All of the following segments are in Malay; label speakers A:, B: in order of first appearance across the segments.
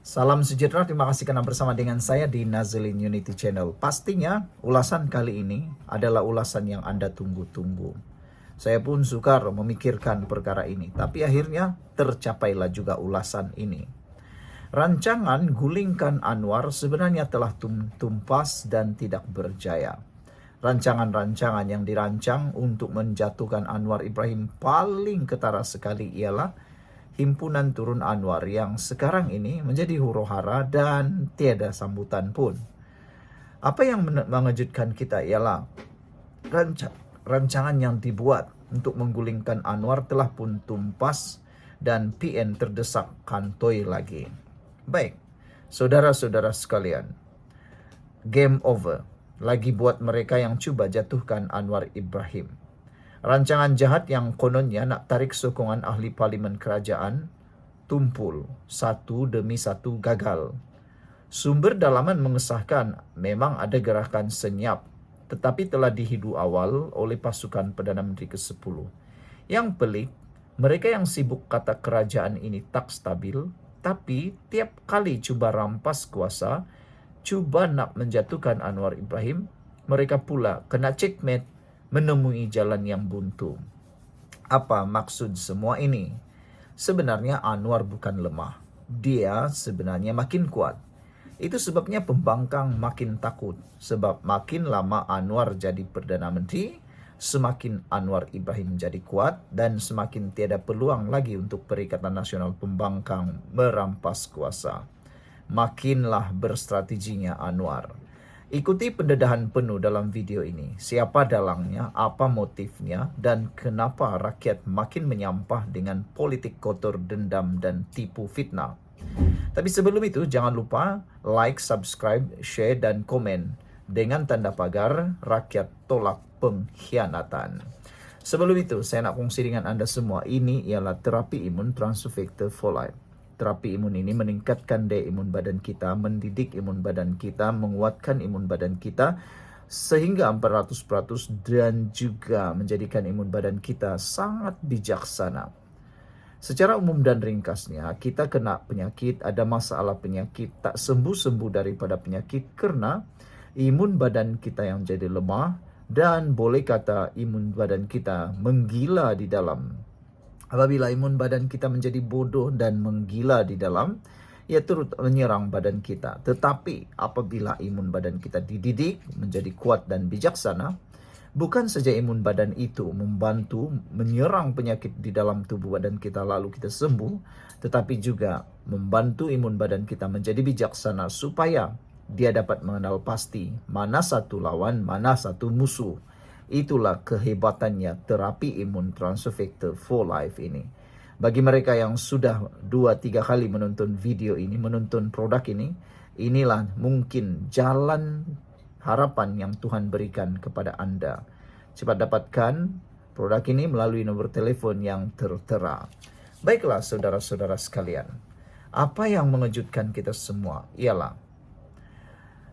A: Salam sejahtera, terima kasih karena bersama dengan saya di Nazilin Unity Channel. Pastinya ulasan kali ini adalah ulasan yang Anda tunggu-tunggu. Saya pun sukar memikirkan perkara ini, tapi akhirnya tercapailah juga ulasan ini. Rancangan gulingkan Anwar sebenarnya telah tumpas dan tidak berjaya. Rancangan-rancangan yang dirancang untuk menjatuhkan Anwar Ibrahim paling ketara sekali ialah Himpunan Turun Anwar yang sekarang ini menjadi huru-hara dan tiada sambutan pun. Apa yang mengejutkan kita ialah rancangan yang dibuat untuk menggulingkan Anwar telah pun tumpas dan PN terdesak kantoi lagi. Baik, saudara-saudara sekalian, game over lagi buat mereka yang cuba jatuhkan Anwar Ibrahim. Rancangan jahat yang kononnya nak tarik sokongan ahli parlimen kerajaan tumpul, satu demi satu gagal. Sumber dalaman mengesahkan memang ada gerakan senyap, tetapi telah dihidu awal oleh pasukan Perdana Menteri ke-10. Yang pelik, mereka yang sibuk kata kerajaan ini tak stabil, tapi tiap kali cuba rampas kuasa, cuba nak menjatuhkan Anwar Ibrahim, mereka pula kena checkmate, menemui jalan yang buntu. Apa maksud semua ini? Sebenarnya Anwar bukan lemah. Dia sebenarnya makin kuat. Itu sebabnya pembangkang makin takut. Sebab makin lama Anwar jadi Perdana Menteri, semakin Anwar Ibrahim jadi kuat dan semakin tiada peluang lagi untuk Perikatan Nasional Pembangkang merampas kuasa. Makinlah berstrateginya Anwar. Ikuti pendedahan penuh dalam video ini. Siapa dalangnya, apa motifnya, dan kenapa rakyat makin menyampah dengan politik kotor, dendam, dan tipu fitnah. Tapi sebelum itu, jangan lupa like, subscribe, share, dan komen dengan tanda pagar rakyat tolak pengkhianatan. Sebelum itu, saya nak kongsi dengan Anda semua, ini ialah terapi imun Transufactor for Life. Terapi imun ini meningkatkan daya imun badan kita, mendidik imun badan kita, menguatkan imun badan kita sehingga 400% dan juga menjadikan imun badan kita sangat bijaksana. Secara umum dan ringkasnya, kita kena penyakit, ada masalah penyakit, tak sembuh-sembuh daripada penyakit karena imun badan kita yang jadi lemah dan boleh kata imun badan kita menggila di dalam. Apabila imun badan kita menjadi bodoh dan menggila di dalam, ia turut menyerang badan kita. Tetapi apabila imun badan kita dididik menjadi kuat dan bijaksana, bukan saja imun badan itu membantu menyerang penyakit di dalam tubuh badan kita lalu kita sembuh, tetapi juga membantu imun badan kita menjadi bijaksana supaya dia dapat mengenal pasti mana satu lawan, mana satu musuh. Itulah kehebatannya terapi imun Transufactor for Life ini. Bagi mereka yang sudah 2-3 kali menonton video ini, menonton produk ini, inilah mungkin jalan harapan yang Tuhan berikan kepada Anda. Cepat dapatkan produk ini melalui nomor telepon yang tertera. Baiklah saudara-saudara sekalian, apa yang mengejutkan kita semua ialah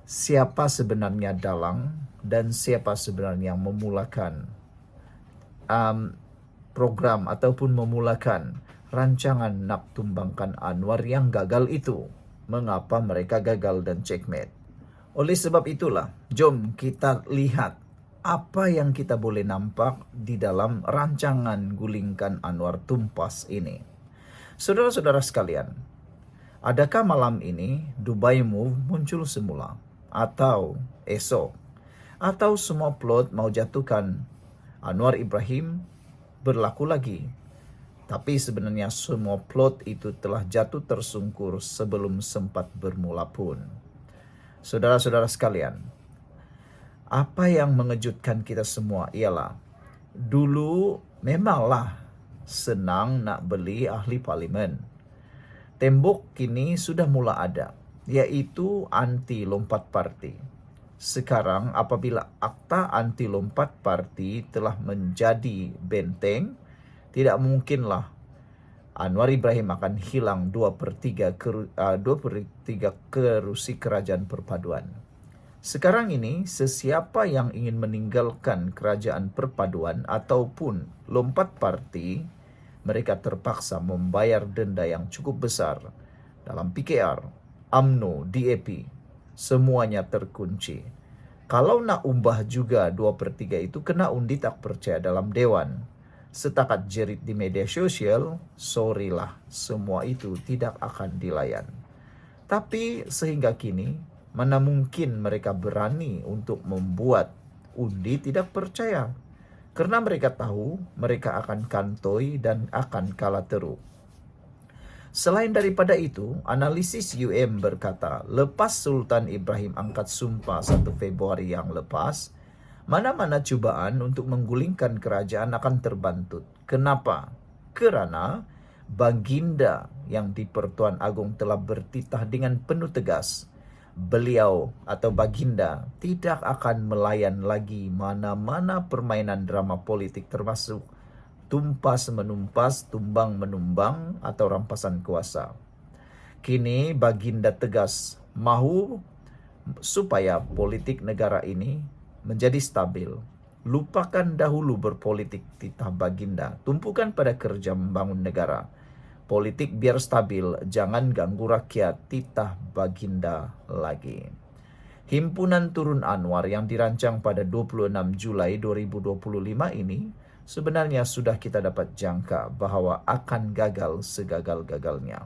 A: siapa sebenarnya dalang dan siapa sebenarnya yang memulakan program ataupun memulakan rancangan nak tumbangkan Anwar yang gagal itu. Mengapa mereka gagal dan checkmate? Oleh sebab itulah, jom kita lihat apa yang kita boleh nampak di dalam rancangan gulingkan Anwar tumpas ini. Saudara-saudara sekalian, adakah malam ini Dubai Move muncul semula? Atau esok? Atau semua plot mau jatuhkan Anwar Ibrahim berlaku lagi? Tapi sebenarnya semua plot itu telah jatuh tersungkur sebelum sempat bermula pun. Saudara-saudara sekalian, apa yang mengejutkan kita semua ialah dulu memanglah senang nak beli ahli parlimen. Tembok kini sudah mula ada, yaitu anti lompat parti. Sekarang apabila akta anti lompat parti telah menjadi benteng, tidak mungkinlah Anwar Ibrahim akan hilang 2/3 kerusi kerajaan perpaduan. Sekarang ini, sesiapa yang ingin meninggalkan kerajaan perpaduan ataupun lompat parti, mereka terpaksa membayar denda yang cukup besar dalam PKR UMNO, DAP, semuanya terkunci. Kalau nak ubah juga 2/3 itu kena undi tak percaya dalam dewan. Setakat jerit di media sosial, sorry lah, semua itu tidak akan dilayan. Tapi sehingga kini, mana mungkin mereka berani untuk membuat undi tidak percaya. Karena mereka tahu mereka akan kantoi dan akan kalah teruk. Selain daripada itu, analisis UM berkata, lepas Sultan Ibrahim angkat sumpah 1 Februari yang lepas, mana-mana cubaan untuk menggulingkan kerajaan akan terbantut. Kenapa? Kerana Baginda yang di Pertuan Agong telah bertitah dengan penuh tegas. Beliau atau Baginda tidak akan melayan lagi mana-mana permainan drama politik termasuk tumpas menumpas, tumbang menumbang, atau rampasan kuasa. Kini Baginda tegas mahu supaya politik negara ini menjadi stabil. Lupakan dahulu berpolitik titah Baginda, tumpukan pada kerja membangun negara. Politik biar stabil, jangan ganggu rakyat, titah Baginda lagi. Himpunan Turun Anwar yang dirancang pada 26 Julai 2025 ini sebenarnya sudah kita dapat jangka bahwa akan gagal segagal-gagalnya.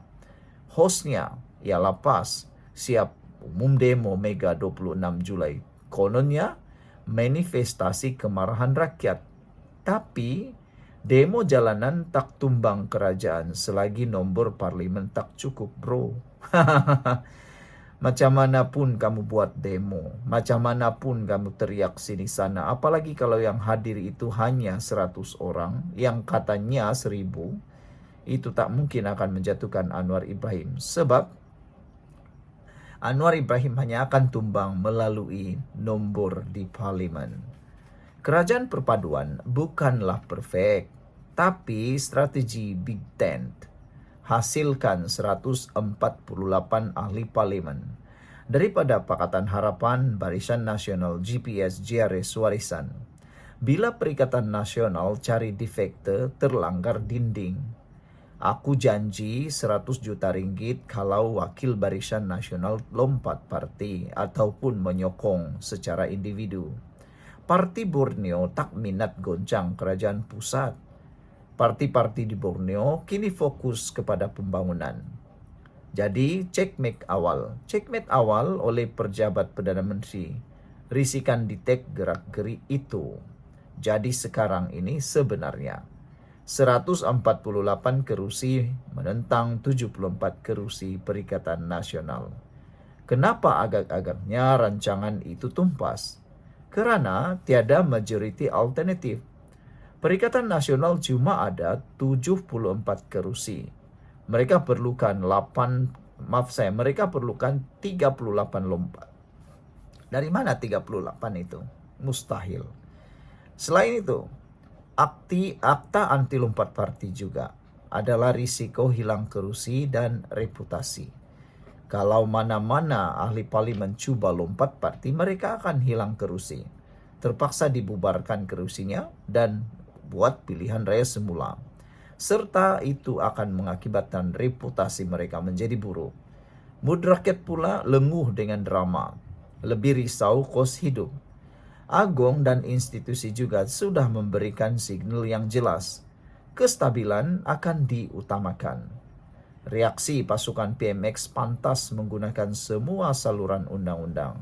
A: Hostnya ialah PAS, siap umum demo Mega 26 Julai. Kononnya manifestasi kemarahan rakyat. Tapi demo jalanan tak tumbang kerajaan selagi nombor parlimen tak cukup, bro. Macam mana pun kamu buat demo, macam mana pun kamu teriak sini sana, apalagi kalau yang hadir itu hanya 100 orang, yang katanya 1000, itu tak mungkin akan menjatuhkan Anwar Ibrahim. Sebab Anwar Ibrahim hanya akan tumbang melalui nombor di parlimen. Kerajaan perpaduan bukanlah perfect, tapi strategi Big Tent hasilkan 148 ahli parlimen. Daripada Pakatan Harapan, Barisan Nasional, GPS, GRS, Warisan. Bila Perikatan Nasional cari defekte, terlanggar dinding. Aku janji 100 juta ringgit kalau wakil Barisan Nasional lompat parti ataupun menyokong secara individu. Parti Borneo tak minat goncang kerajaan pusat. Parti-parti di Borneo kini fokus kepada pembangunan. Jadi checkmate awal oleh pejabat Perdana Menteri. Risikan ditek gerak-gerik itu. Jadi sekarang ini sebenarnya 148 kerusi menentang 74 kerusi Perikatan Nasional. Kenapa agak-agaknya rancangan itu tumpas? Kerana tiada majoriti alternatif. Perikatan Nasional cuma ada 74 kerusi. Mereka perlukan 38 lompat. Dari mana 38 itu? Mustahil. Selain itu, akta anti lompat parti juga adalah risiko hilang kerusi dan reputasi. Kalau mana-mana ahli parlimen cuba lompat parti, mereka akan hilang kerusi. Terpaksa dibubarkan kerusinya dan buat pilihan raya semula. Serta itu akan mengakibatkan reputasi mereka menjadi buruk. Mood rakyat pula lenguh dengan drama. Lebih risau kos hidup. Agong dan institusi juga sudah memberikan signal yang jelas. Kestabilan akan diutamakan. Reaksi pasukan PMX pantas menggunakan semua saluran undang-undang.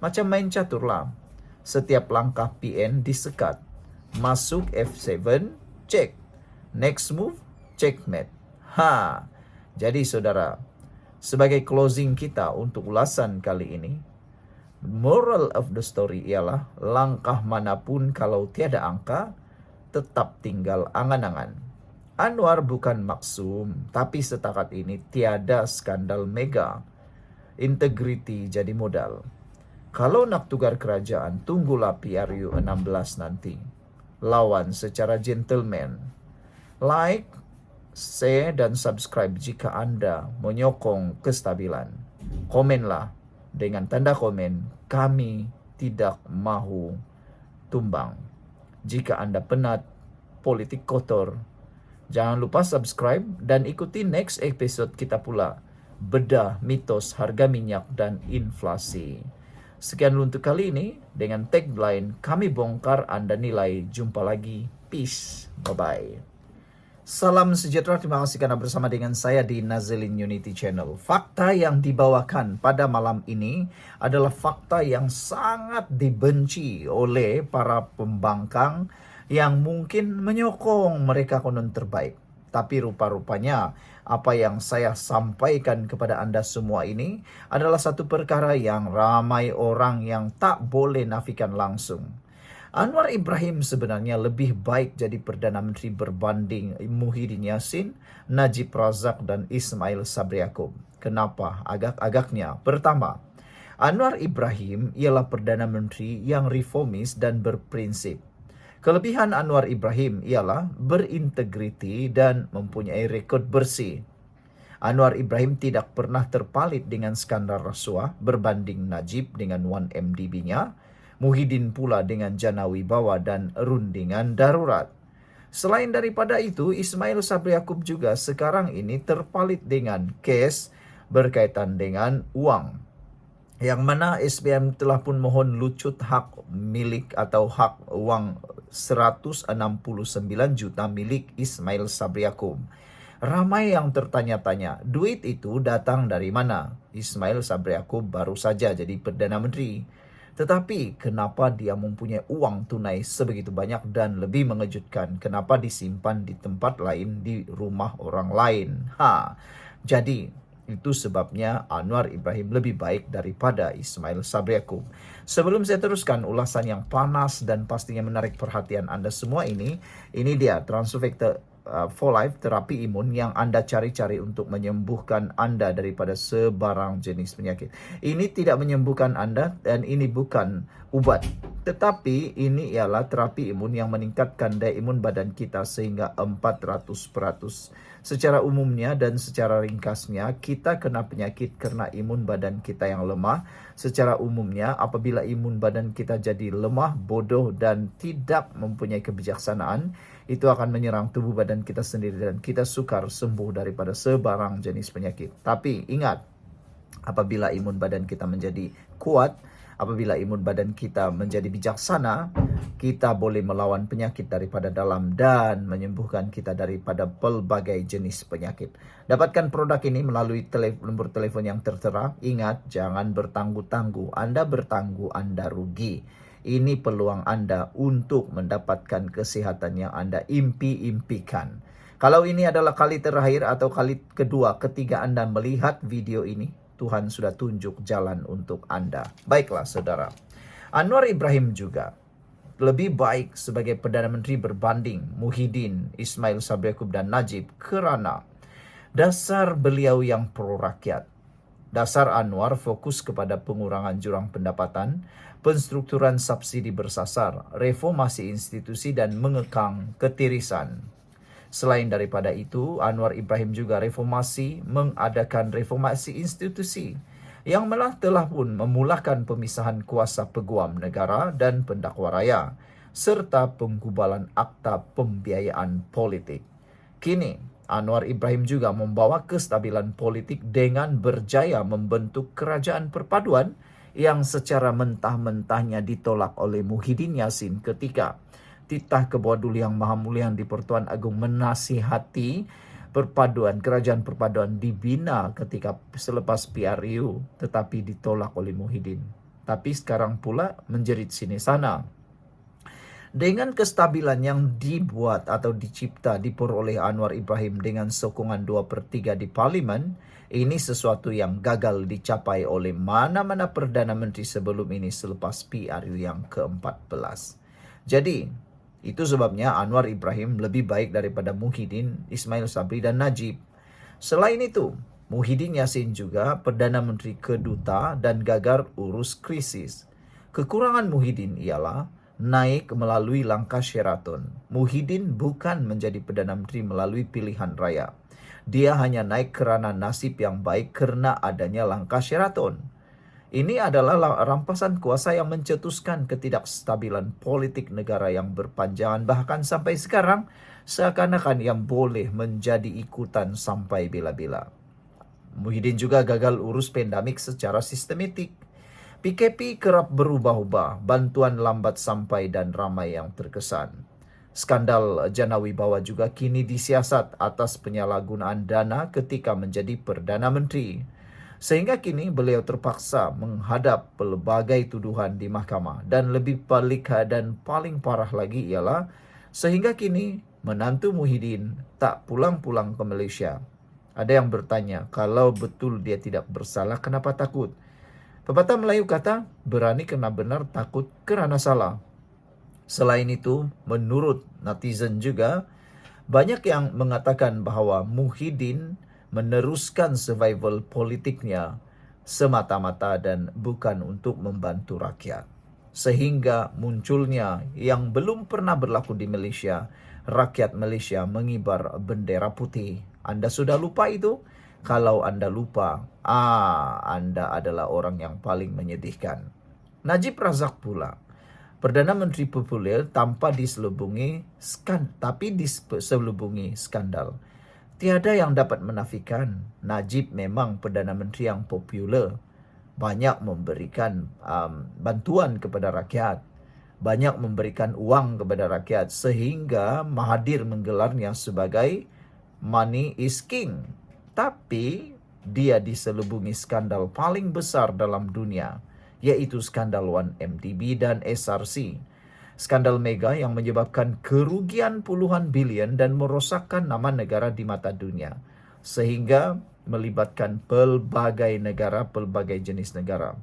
A: Macam main caturlah. Setiap langkah PN disekat. Masuk F7, cek. Next move, checkmate. Jadi saudara, sebagai closing kita untuk ulasan kali ini, moral of the story ialah langkah manapun kalau tiada angka, tetap tinggal angan-angan. Anwar bukan maksum, tapi setakat ini tiada skandal mega. Integriti jadi modal. Kalau nak tukar kerajaan, tunggulah PRU 16 nanti. Lawan secara gentleman. Like, share dan subscribe jika Anda menyokong kestabilan. Komenlah dengan tanda komen, kami tidak mahu tumbang. Jika Anda penat politik kotor, jangan lupa subscribe dan ikuti next episode kita pula bedah mitos harga minyak dan inflasi. Sekian untuk kali ini dengan tagline kami bongkar Anda nilai. Jumpa lagi. Peace. Bye-bye. Salam sejahtera, terima kasih karena bersama dengan saya di Nazilin Unity Channel. Fakta yang dibawakan pada malam ini adalah fakta yang sangat dibenci oleh para pembangkang yang mungkin menyokong mereka konon terbaik. Tapi rupa-rupanya apa yang saya sampaikan kepada Anda semua ini adalah satu perkara yang ramai orang yang tak boleh nafikan langsung. Anwar Ibrahim sebenarnya lebih baik jadi Perdana Menteri berbanding Muhyiddin Yassin, Najib Razak, dan Ismail Sabri Yaakob. Kenapa? Agak-agaknya. Pertama, Anwar Ibrahim ialah Perdana Menteri yang reformis dan berprinsip. Kelebihan Anwar Ibrahim ialah berintegriti dan mempunyai rekod bersih. Anwar Ibrahim tidak pernah terpalit dengan skandal rasuah berbanding Najib dengan 1MDB-nya, Muhyiddin pula dengan Jana Wibawa dan rundingan darurat. Selain daripada itu, Ismail Sabri Yaakob juga sekarang ini terpalit dengan kes berkaitan dengan uang. Yang mana SPM telah pun mohon lucut hak milik atau hak uang 169 juta milik Ismail Sabri Yaakob. Ramai yang tertanya-tanya, duit itu datang dari mana? Ismail Sabri Yaakob baru saja jadi Perdana Menteri. Tetapi kenapa dia mempunyai uang tunai sebegitu banyak dan lebih mengejutkan, kenapa disimpan di tempat lain di rumah orang lain? Jadi itu sebabnya Anwar Ibrahim lebih baik daripada Ismail Sabri Yaakob. Sebelum saya teruskan ulasan yang panas dan pastinya menarik perhatian Anda semua ini dia Transufactor for Life terapi imun yang Anda cari-cari untuk menyembuhkan Anda daripada sebarang jenis penyakit. Ini tidak menyembuhkan Anda dan ini bukan ubat. Tetapi ini ialah terapi imun yang meningkatkan daya imun badan kita sehingga 400%. Secara umumnya dan secara ringkasnya, kita kena penyakit karena imun badan kita yang lemah. Secara umumnya, apabila imun badan kita jadi lemah, bodoh, dan tidak mempunyai kebijaksanaan, itu akan menyerang tubuh badan kita sendiri dan kita sukar sembuh daripada sebarang jenis penyakit. Tapi ingat, apabila imun badan kita menjadi kuat, apabila imun badan kita menjadi bijaksana, kita boleh melawan penyakit daripada dalam dan menyembuhkan kita daripada pelbagai jenis penyakit. Dapatkan produk ini melalui nombor telepon yang tertera. Ingat, jangan bertangguh-tangguh. Anda bertangguh, Anda rugi. Ini peluang Anda untuk mendapatkan kesehatan yang Anda impikan. Kalau ini adalah kali terakhir atau kali kedua, ketiga Anda melihat video ini, Tuhan sudah tunjuk jalan untuk Anda. Baiklah saudara, Anwar Ibrahim juga lebih baik sebagai Perdana Menteri berbanding Muhyiddin, Ismail Sabri Yaakob, dan Najib kerana dasar beliau yang pro rakyat. Dasar Anwar fokus kepada pengurangan jurang pendapatan, penstrukturan subsidi bersasar, reformasi institusi dan mengekang ketirisan. Selain daripada itu, Anwar Ibrahim juga mengadakan reformasi institusi yang telah pun memulakan pemisahan kuasa peguam negara dan pendakwa raya serta penggubalan akta pembiayaan politik. Kini, Anwar Ibrahim juga membawa kestabilan politik dengan berjaya membentuk kerajaan perpaduan yang secara mentah-mentahnya ditolak oleh Muhyiddin Yassin ketika titah ke bawah dulu yang maha mulia di Pertuan Agung menasihati kerajaan perpaduan dibina ketika selepas PRU, tetapi ditolak oleh Muhyiddin. Tapi sekarang pula menjerit sini sana. Dengan kestabilan yang dibuat atau dicipta diperoleh Anwar Ibrahim dengan sokongan 2/3 di parlimen, ini sesuatu yang gagal dicapai oleh mana-mana Perdana Menteri sebelum ini selepas PRU yang ke-14. Jadi, itu sebabnya Anwar Ibrahim lebih baik daripada Muhyiddin, Ismail Sabri, dan Najib. Selain itu, Muhyiddin Yassin juga Perdana Menteri keduta dan gagal urus krisis. Kekurangan Muhyiddin ialah naik melalui langkah Sheraton. Muhyiddin bukan menjadi Perdana Menteri melalui pilihan raya. Dia hanya naik kerana nasib yang baik karena adanya langkah Sheraton. Ini adalah rampasan kuasa yang mencetuskan ketidakstabilan politik negara yang berpanjangan bahkan sampai sekarang seakan-akan yang boleh menjadi ikutan sampai bila-bila. Muhyiddin juga gagal urus pandemik secara sistematik. PKP kerap berubah-ubah, bantuan lambat sampai dan ramai yang terkesan. Skandal Jana Wibawa juga kini disiasat atas penyalahgunaan dana ketika menjadi Perdana Menteri. Sehingga kini beliau terpaksa menghadap pelbagai tuduhan di mahkamah. Dan lebih pelik dan paling parah lagi ialah sehingga kini menantu Muhyiddin tak pulang-pulang ke Malaysia. Ada yang bertanya, kalau betul dia tidak bersalah, kenapa takut? Pepatah Melayu kata, berani kena benar, takut kerana salah. Selain itu, menurut netizen juga, banyak yang mengatakan bahawa Muhyiddin meneruskan survival politiknya semata-mata dan bukan untuk membantu rakyat. Sehingga munculnya yang belum pernah berlaku di Malaysia, rakyat Malaysia mengibar bendera putih. Anda sudah lupa itu? Kalau Anda lupa, Anda adalah orang yang paling menyedihkan. Najib Razak pula, Perdana Menteri populer tanpa diselubungi skandal. Tiada yang dapat menafikan Najib memang Perdana Menteri yang popular. Banyak memberikan bantuan kepada rakyat. Banyak memberikan uang kepada rakyat. Sehingga Mahathir menggelarnya sebagai money is king. Tapi dia diselubungi skandal paling besar dalam dunia, yaitu skandal 1MDB dan SRC. Skandal mega yang menyebabkan kerugian puluhan bilion dan merosakkan nama negara di mata dunia. Sehingga melibatkan pelbagai negara, pelbagai jenis negara.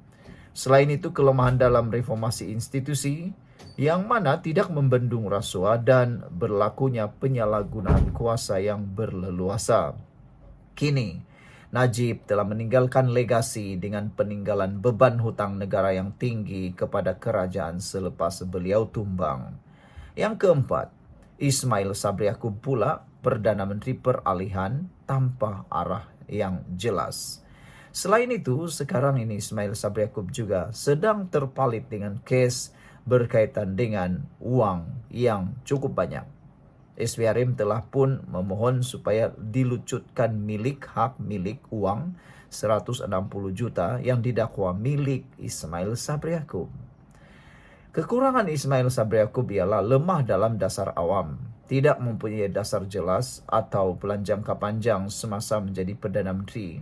A: Selain itu, kelemahan dalam reformasi institusi yang mana tidak membendung rasuah dan berlakunya penyalahgunaan kuasa yang berleluasa. Kini, Najib telah meninggalkan legasi dengan peninggalan beban hutang negara yang tinggi kepada kerajaan selepas beliau tumbang. Yang keempat, Ismail Sabri Yaakob pula Perdana Menteri Peralihan tanpa arah yang jelas. Selain itu, sekarang ini Ismail Sabri Yaakob juga sedang terpalit dengan kes berkaitan dengan uang yang cukup banyak. SPRM telah pun memohon supaya dilucutkan hak milik uang 160 juta yang didakwa milik Ismail Sabri Yaakob. Kekurangan Ismail Sabri Yaakob ialah lemah dalam dasar awam, tidak mempunyai dasar jelas atau pelan jangka panjang semasa menjadi Perdana Menteri.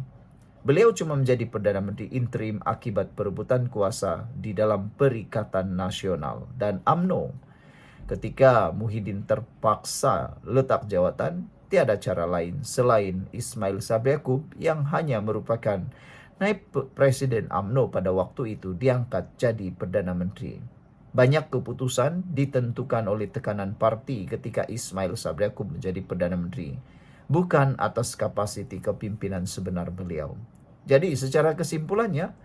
A: Beliau cuma menjadi Perdana Menteri interim akibat perebutan kuasa di dalam Perikatan Nasional dan UMNO. Ketika Muhyiddin terpaksa letak jawatan, tiada cara lain selain Ismail Sabri Yaakob yang hanya merupakan naib Presiden UMNO pada waktu itu diangkat jadi Perdana Menteri. Banyak keputusan ditentukan oleh tekanan parti ketika Ismail Sabri Yaakob menjadi Perdana Menteri, bukan atas kapasiti kepimpinan sebenar beliau. Jadi secara kesimpulannya,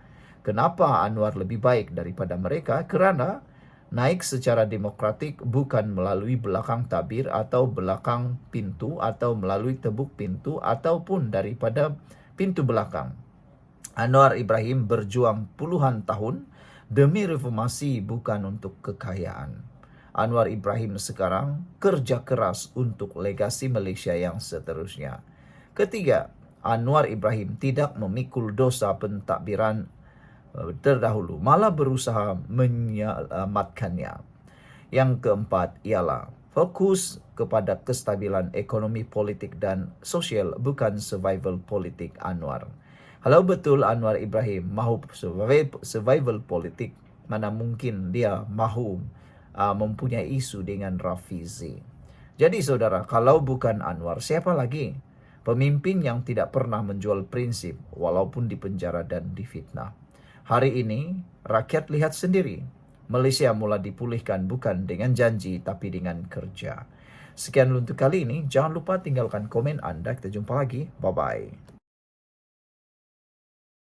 A: kenapa Anwar lebih baik daripada mereka? Kerana naik secara demokratik bukan melalui belakang tabir atau belakang pintu atau melalui tebuk pintu ataupun daripada pintu belakang. Anwar Ibrahim berjuang puluhan tahun demi reformasi bukan untuk kekayaan. Anwar Ibrahim sekarang kerja keras untuk legasi Malaysia yang seterusnya. Ketiga, Anwar Ibrahim tidak memikul dosa pentadbiran terdahulu, malah berusaha menyelamatkannya. Yang keempat ialah fokus kepada kestabilan ekonomi, politik dan sosial, bukan survival politik Anwar. Kalau betul Anwar Ibrahim mahu survival politik, mana mungkin dia mahu mempunyai isu dengan Rafizi. Jadi saudara, kalau bukan Anwar, siapa lagi? Pemimpin yang tidak pernah menjual prinsip walaupun dipenjara dan difitnah. Hari ini, rakyat lihat sendiri. Malaysia mula dipulihkan bukan dengan janji, tapi dengan kerja. Sekian untuk kali ini. Jangan lupa tinggalkan komen anda. Kita jumpa lagi. Bye-bye.